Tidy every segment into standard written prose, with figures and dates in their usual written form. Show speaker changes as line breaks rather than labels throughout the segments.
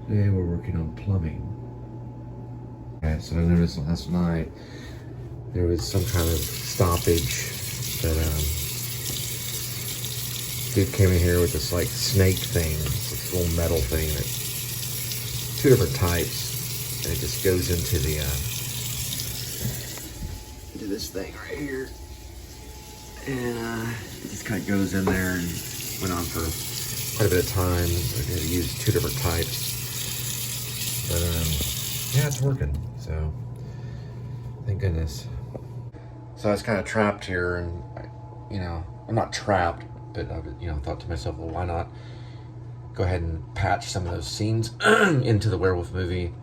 Today we're working on plumbing. Okay, so I noticed last night there was some kind of stoppage that dude came in here with this like snake thing, this little metal thing that two different types, and it just goes into the into this thing right here, and it just kind of goes in there and went on for quite a bit of time. I had to use two different types, but yeah, it's working, so thank goodness. So I was kind of trapped here, and I'm not trapped, but I thought to myself, well, why not go ahead and patch some of those scenes into the werewolf movie.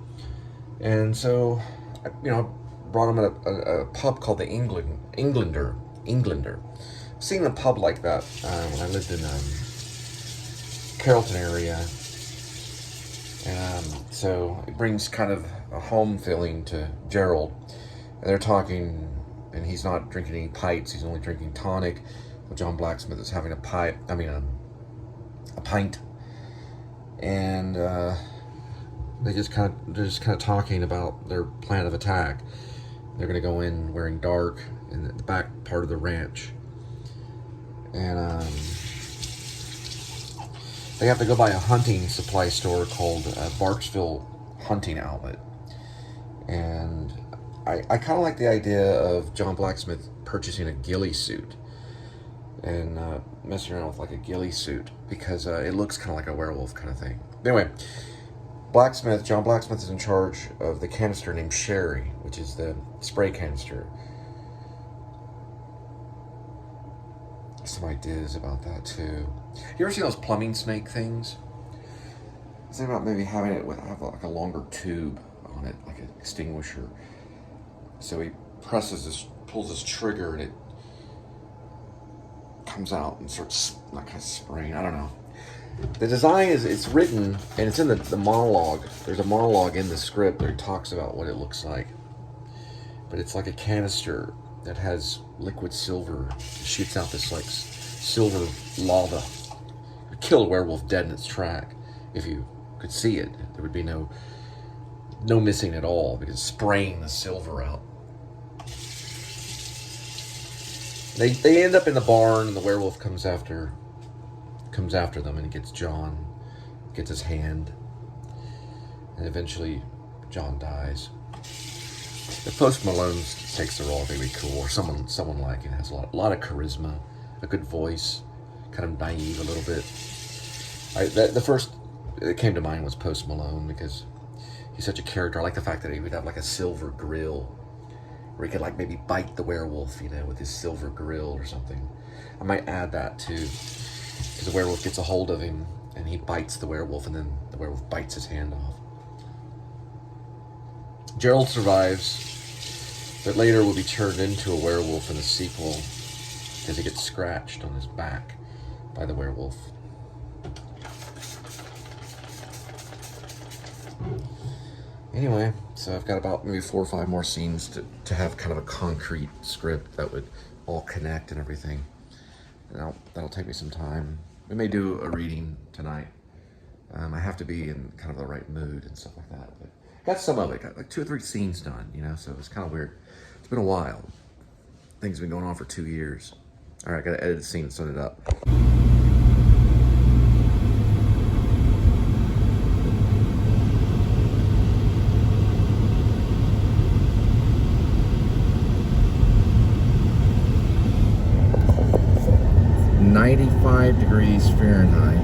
And so I brought them at a pub called the Englander. I've seen a pub like that when I lived in Carrollton area, and so it brings kind of a home feeling to Gerald. And they're talking, and he's not drinking any pints, he's only drinking tonic. Well, John Blacksmith is having a pint, and they're just kind of talking about their plan of attack. They're going to go in wearing dark in the back part of the ranch, and they have to go by a hunting supply store called Barksville Hunting Outlet. And I kind of like the idea of John Blacksmith purchasing a ghillie suit and messing around with like a ghillie suit, because it looks kind of like a werewolf kind of thing. Anyway, John Blacksmith is in charge of the canister named Sherry, which is the spray canister. Some ideas about that too. You ever see those plumbing snake things? I was thinking about maybe having it have like a longer tube on it, like an extinguisher. So he pulls this trigger, and it comes out and starts not kind of spraying. I don't know. The design it's written, and it's in the monologue. There's a monologue in the script where he talks about what it looks like. But it's like a canister that has liquid silver. It shoots out this like silver lava. It would kill a werewolf dead in its track. If you could see it, there would be no missing at all, because it's spraying the silver out. They end up in the barn, and the werewolf comes after them, and gets John, gets his hand, and eventually John dies. If Post Malone takes the role, it'd be cool, or someone like it, has a lot of charisma, a good voice, kind of naive a little bit. The first that came to mind was Post Malone, because he's such a character. I like the fact that he would have like a silver grill, where he could like maybe bite the werewolf, with his silver grill or something. I might add that too, because the werewolf gets a hold of him, and he bites the werewolf, and then the werewolf bites his hand off. Gerald survives, but later will be turned into a werewolf in the sequel, because he gets scratched on his back by the werewolf. Anyway, so I've got about maybe 4 or 5 more scenes to have kind of a concrete script that would all connect and everything. And that'll take me some time. We may do a reading tonight. I have to be in kind of the right mood and stuff like that. But got some of it. Got like 2 or 3 scenes done, so it's kind of weird. It's been a while. Things have been going on for 2 years. All right, I got to edit the scene and set it up. Degrees Fahrenheit,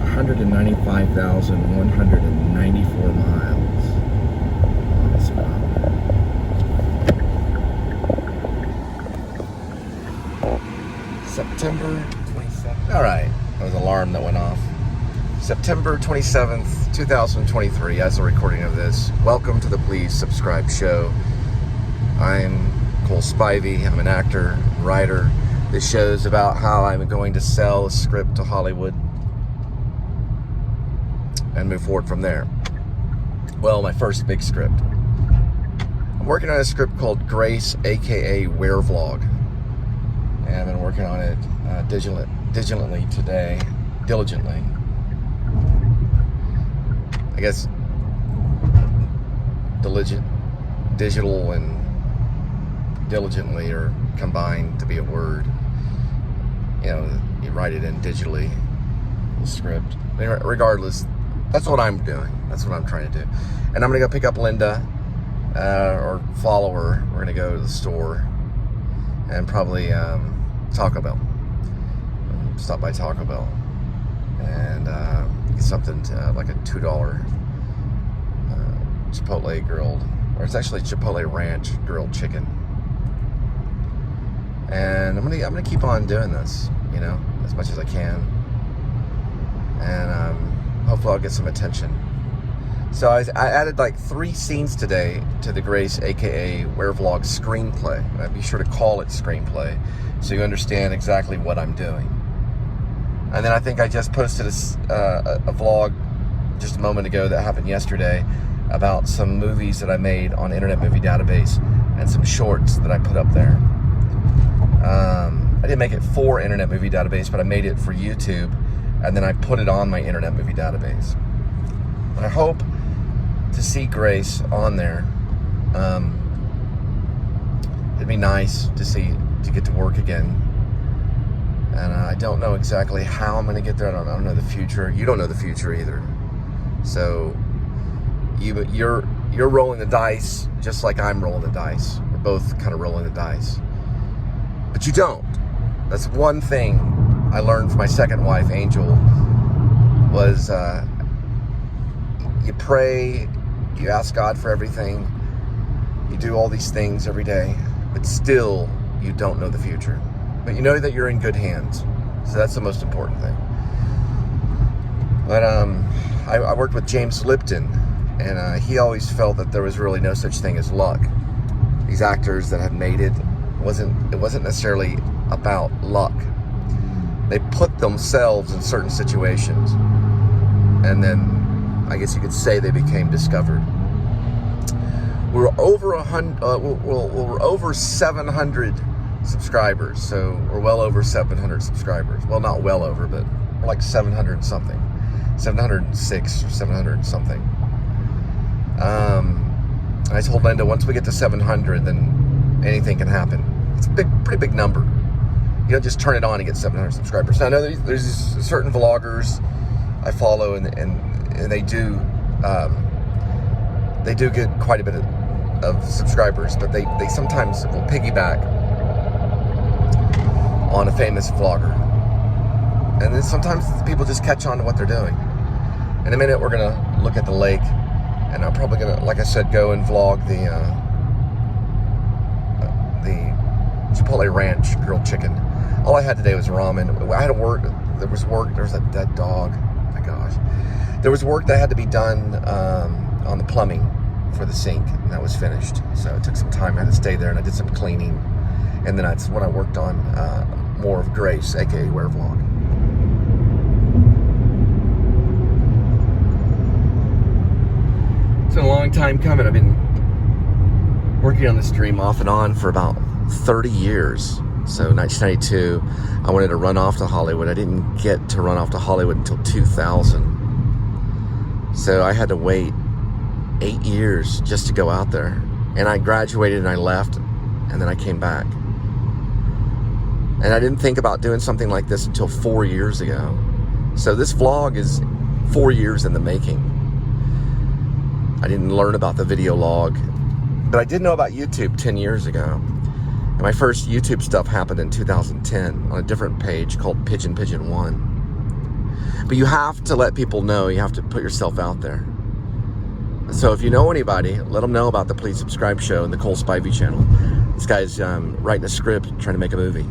195,194 miles on the spot. September 27th. All right, that was an alarm that went off. September 27th, 2023, as the recording of this. Welcome to the Please Subscribe show. I'm Cole Spivey. I'm an actor, writer. This show's about how I'm going to sell a script to Hollywood and move forward from there. Well, my first big script. I'm working on a script called Grace, aka Werevlog. And I've been working on it diligently today.
I guess digital and diligently are combined to be a word. You know, you write it in digitally, the script. Regardless, that's what I'm doing. That's what I'm trying to do. And I'm going to go pick up Linda, or follow her. We're going to go to the store and probably Taco Bell. Stop by Taco Bell and get something to, like a $2 Chipotle grilled, or it's actually Chipotle Ranch grilled chicken. And I'm gonna keep on doing this, you know, as much as I can, and hopefully I'll get some attention. So I added like 3 scenes today to the Grace, aka Werevlog screenplay. I'd be sure to call it screenplay, so you understand exactly what I'm doing. And then I think I just posted a vlog just a moment ago that happened yesterday about some movies that I made on Internet Movie Database and some shorts that I put up there. I didn't make it for Internet Movie Database, but I made it for YouTube, and then I put it on my Internet Movie Database. I hope to see Grace on there. It'd be nice to get to work again. And I don't know exactly how I'm going to get there. I don't know the future. You don't know the future either. So you're rolling the dice just like I'm rolling the dice. We're both kind of rolling the dice. But you don't. That's one thing I learned from my second wife, Angel, was you pray, you ask God for everything, you do all these things every day, but still you don't know the future. But you know that you're in good hands. So that's the most important thing. But I worked with James Lipton, and he always felt that there was really no such thing as luck. These actors that had made it wasn't necessarily about luck. They put themselves in certain situations, and then I guess you could say they became discovered. We're over 700 subscribers, so we're well over 700 subscribers. Well, not well over, but we're like 700 something, 706 or 700 something. I told Linda, once we get to 700, then anything can happen. It's a pretty big number. You don't just turn it on and get 700 subscribers. Now, I know there's certain vloggers I follow, and they do get quite a bit of subscribers, but they sometimes will piggyback on a famous vlogger. And then sometimes people just catch on to what they're doing. In a minute, we're going to look at the lake, and I'm probably going to, like I said, go and vlog the Chipotle Ranch grilled chicken. All I had today was ramen. I had to work. There was a dead dog. Oh my gosh. There was work that had to be done on the plumbing for the sink, and that was finished. So it took some time. I had to stay there, and I did some cleaning. And then that's when I worked on more of Grace, aka Werevlog. It's been a long time coming. I've been working on this dream off and on for about 30 years. So 1992, I wanted to run off to Hollywood. I didn't get to run off to Hollywood until 2000. So I had to wait 8 years just to go out there. And I graduated and I left, and then I came back. And I didn't think about doing something like this until 4 years ago. So this vlog is 4 years in the making. I didn't learn about the video log, but I did know about YouTube 10 years ago. And my first YouTube stuff happened in 2010 on a different page called Pigeon 1. But you have to let people know. You have to put yourself out there. So if you know anybody, let them know about the Please Subscribe show and the Cole Spivey channel. This guy's writing a script, trying to make a movie.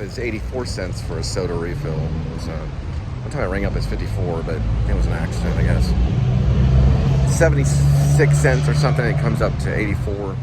as 84 cents for a soda refill. It was, one time I rang up as 54, but it was an accident, I guess. 76 cents or something, it comes up to 84.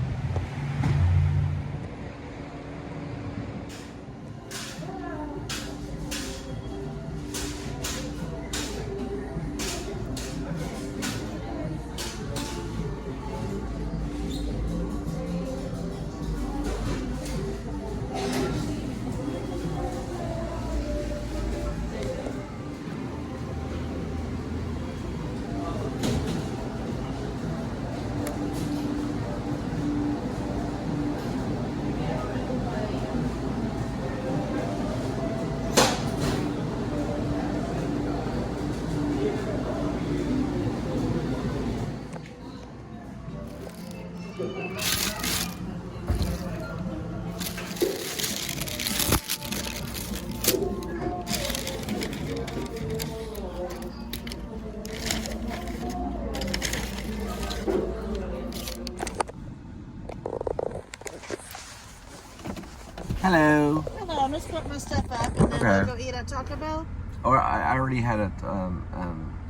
Hello.
Hello, I'm just putting my stuff up and then we'll go eat at Taco Bell.
Or I already had it.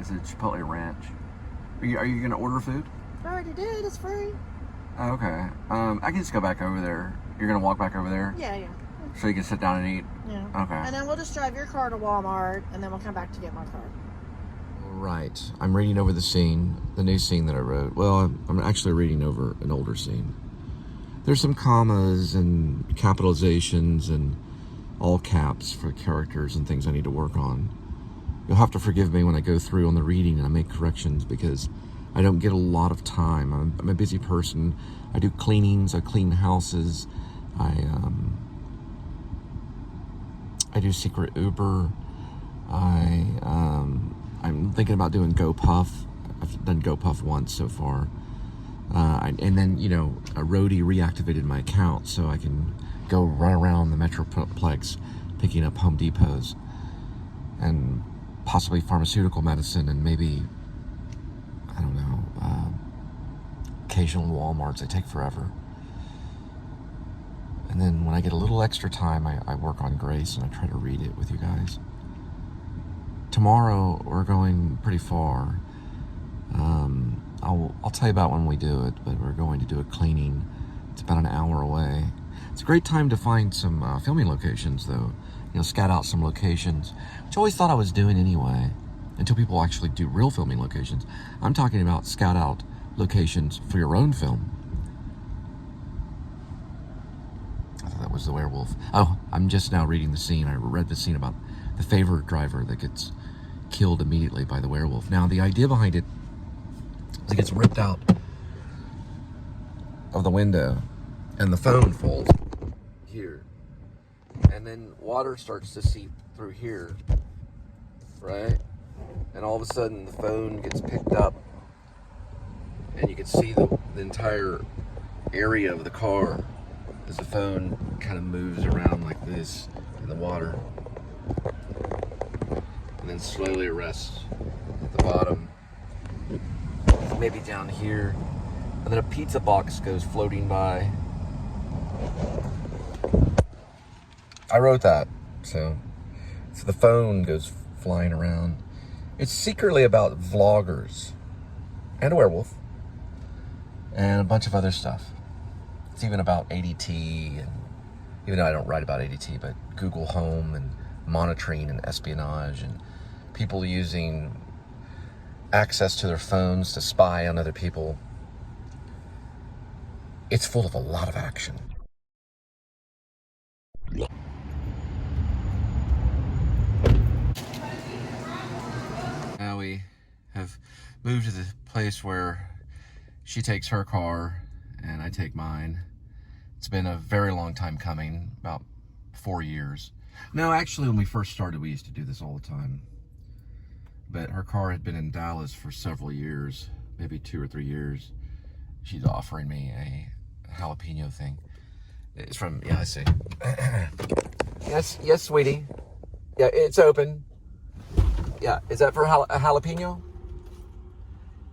It's a Chipotle Ranch. Are you gonna order food?
I already did. It's free.
Oh, okay. I can just go back over there. You're gonna walk back over there,
Yeah.
so you can sit down and eat.
Yeah.
Okay.
And then we'll just drive your car to Walmart, and then we'll come back to get my car.
Right. I'm reading over the scene, the new scene that I wrote. Well, I'm actually reading over an older scene. There's some commas and capitalizations and all caps for characters and things I need to work on. You'll have to forgive me when I go through on the reading and I make corrections because I don't get a lot of time. I'm a busy person. I do cleanings. I clean houses. I do secret Uber. I'm thinking about doing GoPuff. I've done GoPuff once so far. And then, a roadie reactivated my account so I can go run around the Metroplex picking up Home Depots and possibly pharmaceutical medicine and maybe, I don't know, occasional Walmarts. They take forever. And then when I get a little extra time, I work on Grace and I try to read it with you guys. Tomorrow, we're going pretty far. I'll tell you about when we do it, but we're going to do a cleaning. It's about an hour away. It's a great time to find some filming locations, though. Scout out some locations, which I always thought I was doing anyway, until people actually do real filming locations. I'm talking about scout out locations for your own film. I thought that was the werewolf. Oh, I'm just now reading the scene. I read the scene about the favor driver that gets killed immediately by the werewolf. Now, the idea behind it is it gets ripped out of the window and the phone falls here. And then water starts to seep through here, right? And all of a sudden the phone gets picked up and you can see the entire area of the car as the phone kind of moves around like this in the water. And then slowly rests at the bottom, maybe down here, and then a pizza box goes floating by. I wrote that, so the phone goes flying around. It's secretly about vloggers and a werewolf and a bunch of other stuff. It's even about A.D.W.C, and even though I don't write about A.D.W.C, but Google Home and monitoring and espionage and people using access to their phones to spy on other people. It's full of a lot of action. Now we have moved to the place where she takes her car and I take mine. It's been a very long time coming, about 4 years. No, actually, when we first started, we used to do this all the time. But her car had been in Dallas for several years, maybe 2 or 3 years. She's offering me a jalapeno thing. It's from, yeah, I see. Yes, sweetie. Yeah, it's open. Yeah, is that for a jalapeno?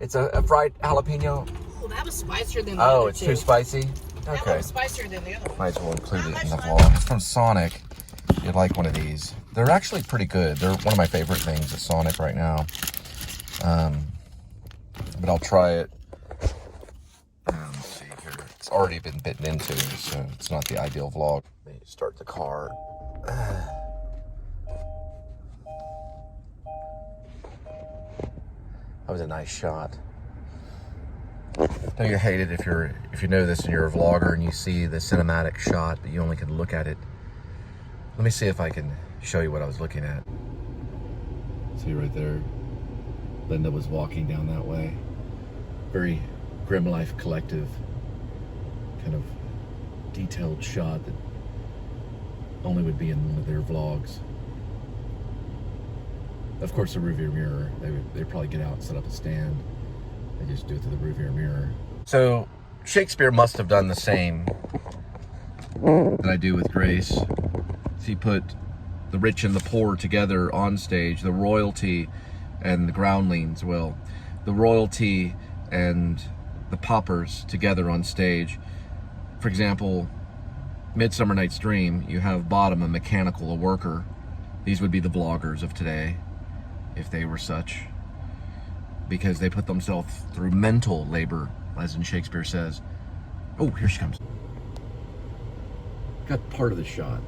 It's a fried jalapeno.
Oh, that was spicier than the other two.
Oh, it's too spicy?
That
Okay.
was spicier than the other one.
Might as well include it in the vlog. It's from Sonic. You'd like one of these. They're actually pretty good. They're one of my favorite things at Sonic right now. But I'll try it. Let's see here. It's already been bitten into, so it's not the ideal vlog. Let me start the car. That was a nice shot. Don't you hate it if you know this and you're a vlogger and you see the cinematic shot, but you only can look at it. Let me see if I can show you what I was looking at. See right there, Linda was walking down that way. Very Grim Life Collective kind of detailed shot that only would be in one of their vlogs. Of course, the rearview mirror, they'd probably get out and set up a stand. They just do it through the rearview mirror. So Shakespeare must have done the same that I do with Grace. He put the rich and the poor together on stage, the royalty and the groundlings, well, the royalty and the paupers together on stage. For example, Midsummer Night's Dream, you have Bottom, a mechanical, a worker. These would be the bloggers of today, if they were such, because they put themselves through mental labor, as in Shakespeare says. Oh, here she comes. Got part of the shot.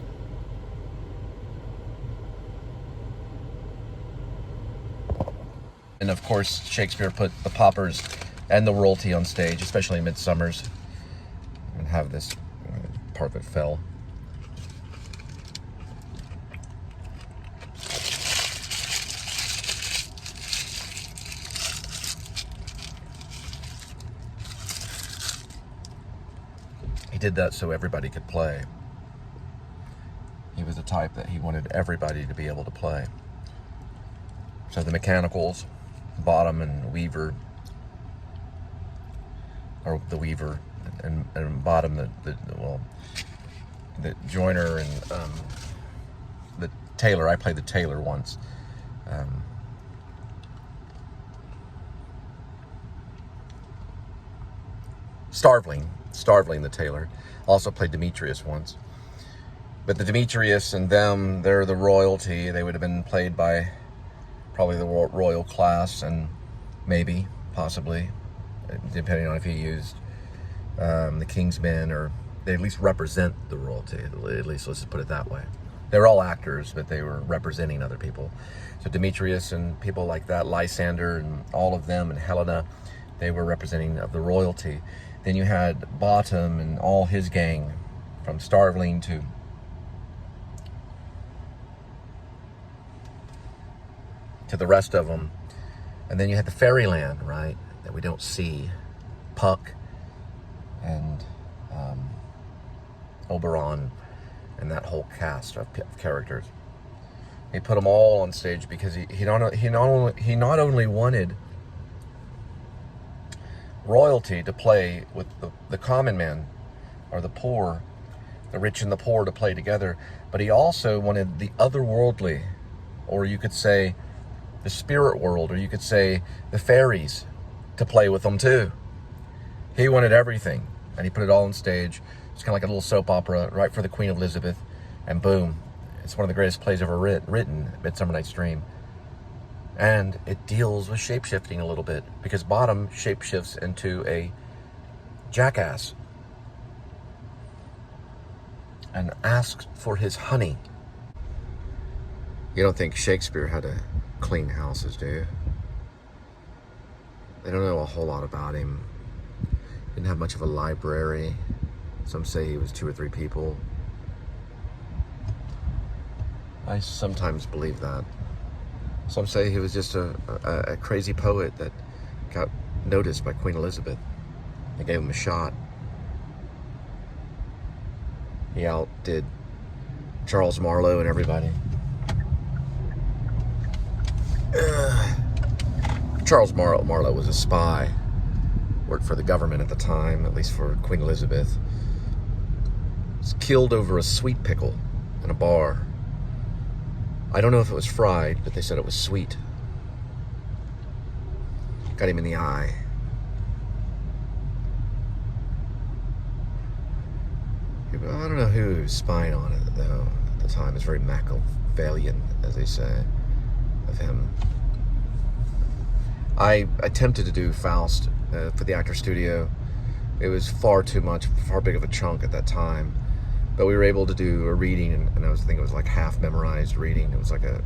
And of course, Shakespeare put the paupers and the royalty on stage, especially in Midsummer's. And have this part of it fell. He did that so everybody could play. He was the type that he wanted everybody to be able to play. So the mechanicals, Bottom and Weaver, or the Weaver, and Bottom, the joiner, and the tailor. I played the tailor once. Starveling the tailor. Also played Demetrius once. But the Demetrius and them, they're the royalty. They would have been played by probably the royal class, and maybe, possibly, depending on if he used the king's men, or they at least represent the royalty. At least, let's just put it that way. They were all actors, but they were representing other people. So Demetrius and people like that, Lysander and all of them, and Helena, they were representing of the royalty. Then you had Bottom and all his gang, from Starveling to the rest of them. And then you had the fairyland, right, that we don't see. Puck and Oberon and that whole cast of characters. He put them all on stage because he not only wanted royalty to play with the common man, or the poor, the rich and the poor, to play together, but he also wanted the otherworldly, or you could say the spirit world, or you could say the fairies, to play with them too. He wanted everything, and he put it all on stage. It's kind of like a little soap opera, right for the Queen Elizabeth, and boom, it's one of the greatest plays ever written, Midsummer Night's Dream. And it deals with shape-shifting a little bit, because Bottom shape-shifts into a jackass and asks for his honey. You don't think Shakespeare had to clean houses, do you? They don't know a whole lot about him. Didn't have much of a library. Some say he was 2 or 3 people. I sometimes believe that. Some say he was just a crazy poet that got noticed by Queen Elizabeth. They gave him a shot. He outdid Charles Marlowe and everybody. Charles Marlowe was a spy. Worked for the government at the time, at least for Queen Elizabeth. Was killed over a sweet pickle in a bar. I don't know if it was fried, but they said it was sweet. Got him in the eye. I don't know who was spying on it, though, at the time. It's very Machiavellian, as they say, of him. I attempted to do Faust for the Actors Studio. It was far too much, far big of a chunk at that time. But we were able to do a reading, and I think it was like half memorized reading. It was like a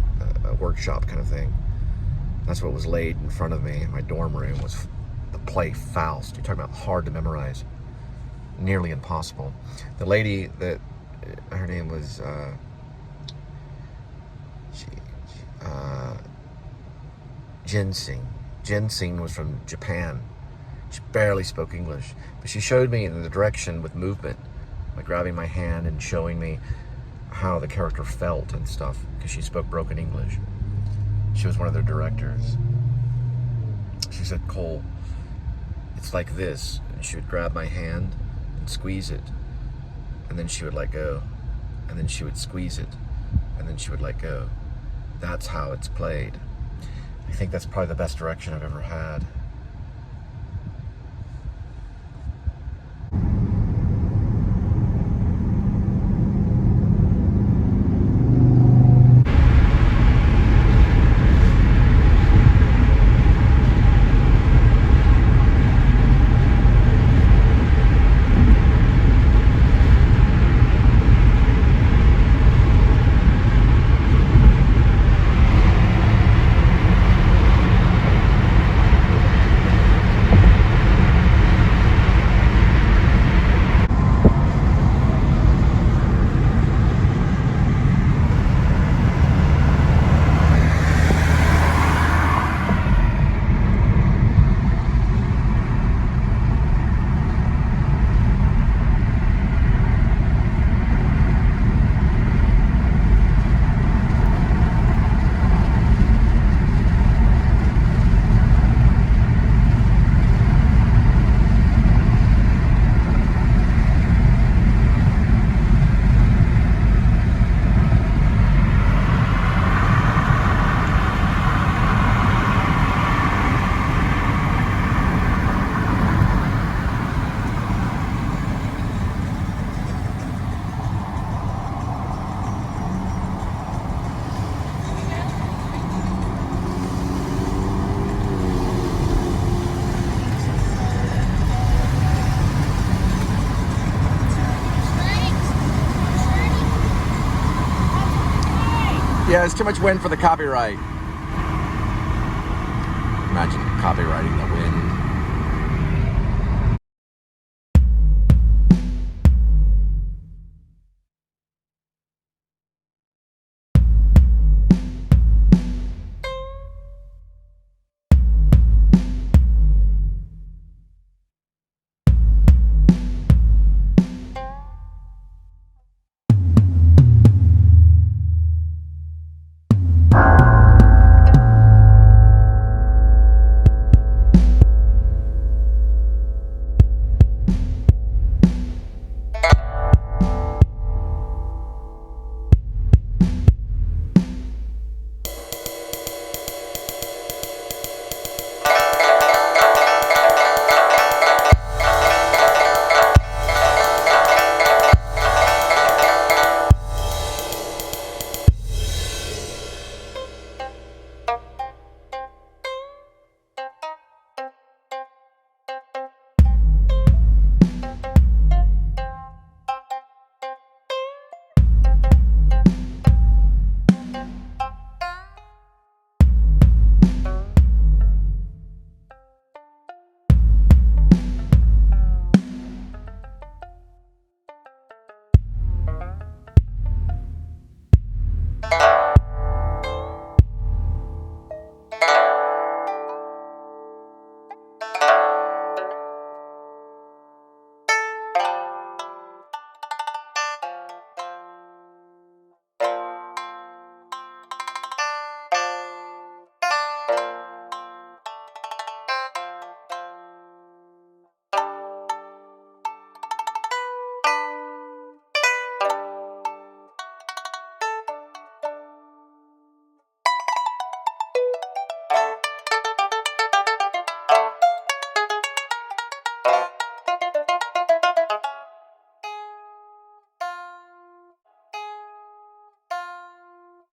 workshop kind of thing. That's what was laid in front of me in my dorm room, was the play Faust. You're talking about hard to memorize. Nearly impossible. The lady that, her name was, Ginseng. Ginseng was from Japan. She barely spoke English, but she showed me in the direction with movement, like grabbing my hand and showing me how the character felt and stuff, because she spoke broken English. She was one of their directors. She said, "Cole, it's like this," and she would grab my hand and squeeze it, and then she would let go, and then she would squeeze it, and then she would let go. That's how it's played. I think that's probably the best direction I've ever had. Yeah, it's too much wind for the copyright. Imagine copywriting the wind.